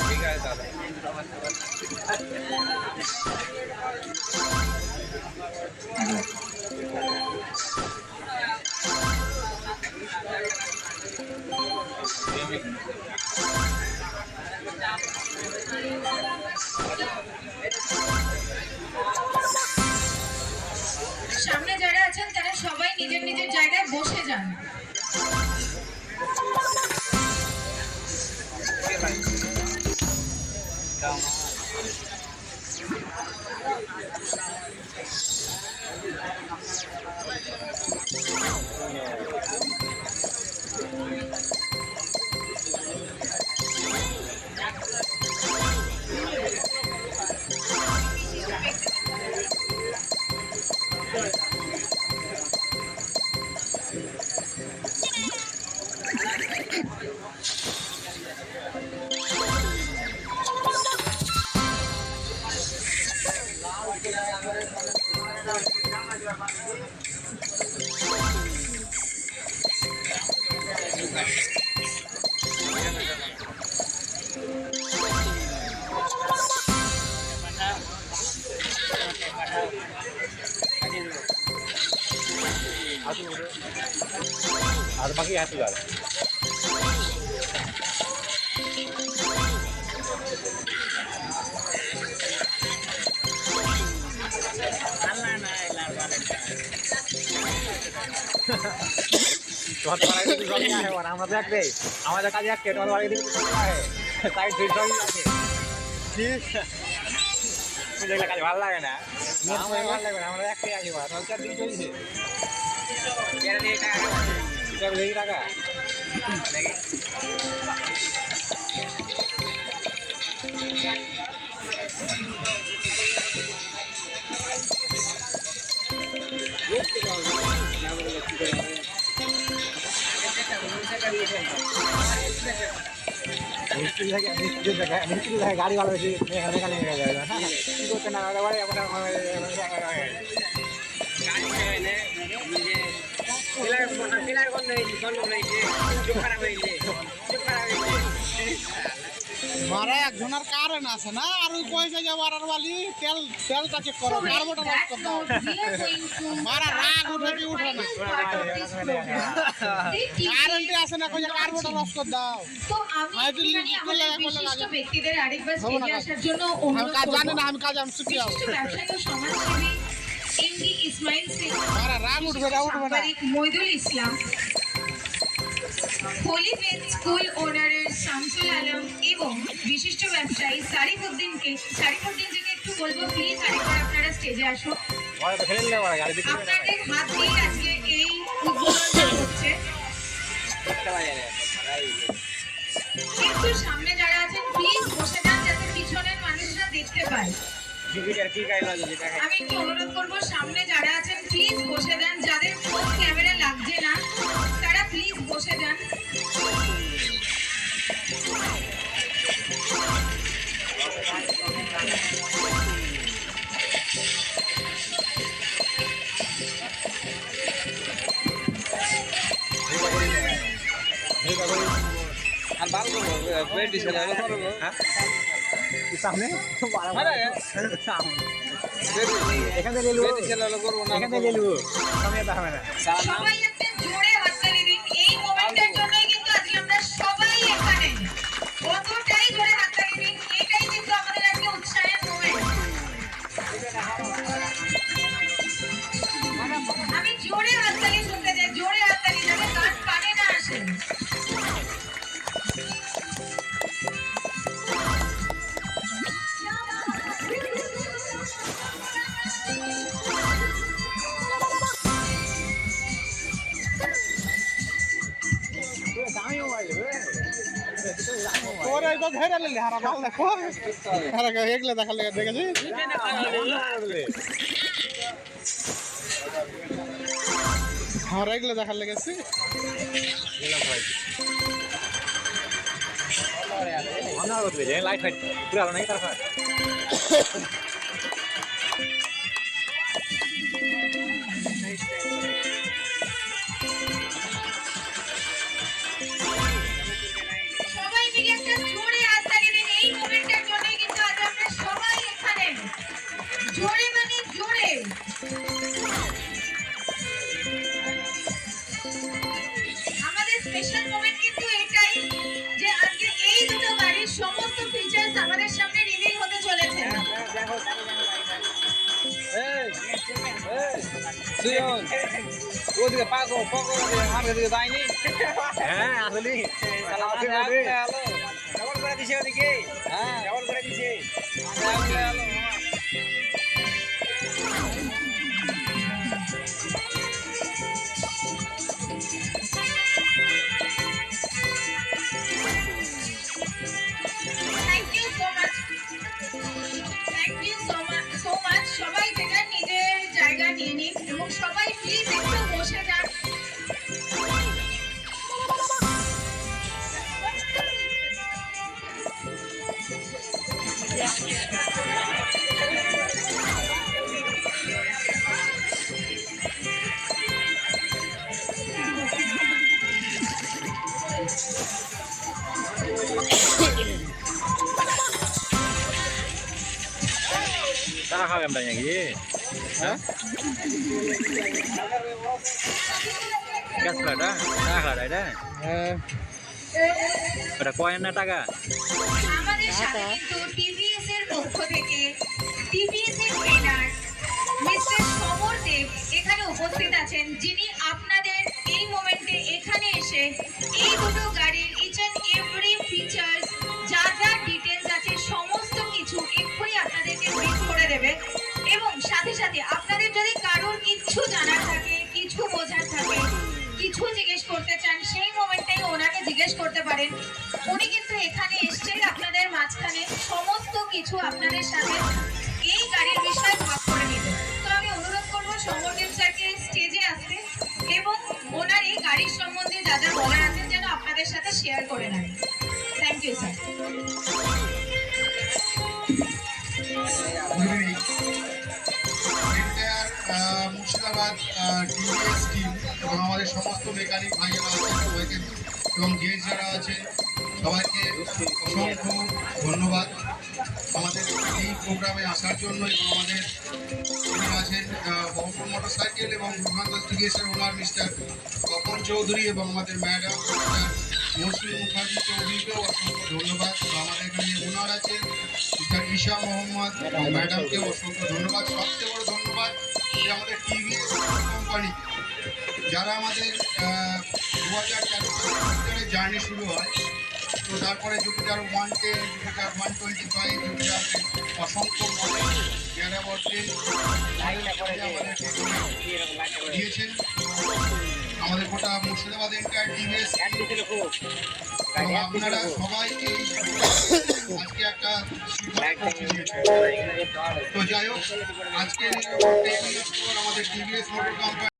ठीक आहे दादा সামনে যারা আছেন তারা সবাই নিজের নিজের জায়গায় বসে যান। আর বাকি হাতে যাবে আমরা তো একটাই আমাদের কাজে একটা তোমার বাড়ি দিকে তাই দেখলে কাজ ভালো লাগে না আমার ভালো লাগবে না আমরা একটাই আছি চার দিন চলছে টাকা গাড়ি ভালো বেশি মেকানিক হয়ে যাবে না কি করতে না মারা একজনের কারণ আছে না আর ওই পয়সা যাওয়ার বালি তেলটা চেক করো কার্বোটা রস করে দাও মারা রাগ উঠে কি উঠে না কারেন্টে আসে না কই কার্বোটা রস করে দাও তো আমি বিশিষ্ট ব্যক্তিদের আরেকবার এগিয়ে আসার জন্য অনুরোধ কাজ জানি না আমি কাজ আমি শিখি ব্যবসায়ী ও সমাজসেবী এমডি ইসমাইল শেখ মারা রাগ উঠবে না মইদুল ইসলাম হোলি ফেথ স্কুল ওনারের শামসুল আলম এবং বিশিষ্ট ব্যবসায়ী সারিফুদ্দিনকে একটু বলবো প্লিজ আরেকবার আপনারা স্টেজে আসুন। আপনাদের হাত দিয়ে আজকে এই উদ্বোধন হচ্ছে। একটু সামনে যারা আছেন প্লিজ বসে যান যাতে পিছনের মানুষরা দেখতে পায়। আমি একটু অনুরোধ করবো সামনে যারা আছেন প্লিজ বসে যান, যাদের ফোন ক্যামেরা লাগছে না তারা প্লিজ বসে যান। আর ভালো করবো বেড ছেলে করবো হ্যাঁ সামনে এখান থেকে লেলু ছেলে করবো না এখান থেকে লেলু সামনে হবে না সবাই একটা জোরে হাততালি দিন। এই মোমেন্টের জন্যই কিন্তু আজকে আমরা সবাই এখানে। কতটাই জোরে হাততালি দিন, এটাই কিন্তু আমাদের আজকে উৎসাহের মোমেন্ট। আমি জোরে হাততালি শুনতে চাই, জোরে হাততালি যাতে কান কানে না আসে। দামি মোবাইল তোর এই তো ধরে নিলি হারা ভালো দেখো হারা এগুলো দেখা লেগে দেখেছি হারা এগুলো দেখার লেগেছি লাইট ফাইট পুরো আলো নাকি তার সবাই মিলে একটা জোরে হাততালি দিন এই মোমেন্টের জন্য, কিন্তু আজ আমরা সবাই এখানে জোরে মানে জোরে। আমাদের স্পেশাল মোমেন্ট কিন্তু এটাই যে আজকে এই দুটো গাড়ির সমস্ত ফিচার্স আমাদের সামনে রিভিল হতে চলেছে। ওদিকে পাগো পাগো আমাদের দিকে যায়নি হ্যাঁ আসলে কেমন করে দিছে ওদিকে হ্যাঁ কেমন করে দিছে thank you so much, thank you so much. সবাই যেটা নিজের জায়গা নিয়ে নিন এবং সবাই প্লিজ একটু বসে যান। টাকা খাবেন তাই নাকি হ্যাঁ গ্যাস ফ্লাইটা টাকা খাওয়া এটা এটা কয়েন না টাকা আমাদের সাথে কিন্তু টিভিএস এর পক্ষ থেকে টিভিএস এর ট্রেনার মিস্টার সমর দেব এখানে উপস্থিত আছেন, যিনি আপনাদের এই মোমেন্টে এখানে এসে এই দুটো গাড়ির ইচ অ্যান্ড এভরি ফিচার্স যা যা ডিটেলস আছে সমস্ত কিছু এক্ষুনি আপনাদেরকে ব্রিফ করে দেবে। এবং সাথে সাথে আপনাদের যদি কারোর কিছু জানার থাকে, কিছু বোঝার থাকে, কিছু জিজ্ঞেস করতে চান, সেই মোমেন্টেই ওনাকে জিজ্ঞেস করতে পারেন। উনি কিন্তু এখানে এসছেন আপনাদের মাঝখানে সমস্ত কিছু আপনাদের সাথে এই গাড়ির বিষয়ে ভাগ করে নিতে। তো আমি অনুরোধ করবো সমরদেব স্যারকে স্টেজে আসতে এবং ওনার এই গাড়ির সম্বন্ধে যা যা বলার আছেন যেন আপনাদের সাথে শেয়ার করে নেন। Thank you sir. Murshidabad TV's team এবং আমাদের সমস্ত মেকানিক ভাইয়েরা আছেন সবাইকে এবং গেস্ট যারা আছে সবাইকে অসংখ্য ধন্যবাদ আমাদের এই প্রোগ্রামে আসার জন্য। এবং আমাদের যিনি আছেন বহরমপুর মোটরসাইকেল এবং রঘুনাথ টিভিএসের ওনার মিস্টার তপন চৌধুরী এবং আমাদের ম্যাডাম মুসলিম মুখার্জি চৌধুরীকেও অসংখ্য ধন্যবাদ। আমাদের এখানে ওনার আছেন মিস্টার ঈশা মোহাম্মদ এবং ম্যাডামকেও অসংখ্য ধন্যবাদ। সবচেয়ে বড় ধন্যবাদ যে আমাদের টিভিএস কোম্পানি যারা আমাদের 2013 জার্নি শুরু হয়, তো তারপরে জুপিটার 110, জুপিটার 125, জুপিটার অসংখ্য মডেল দিয়েছেন আমাদের গোটা মুর্শিদাবাদ এন্টায়ার টিভিএস। আপনারা সবাই এই আজকে একটা তো যাই হোক আজকে আমাদের টিভিএস মোটর কোম্পানি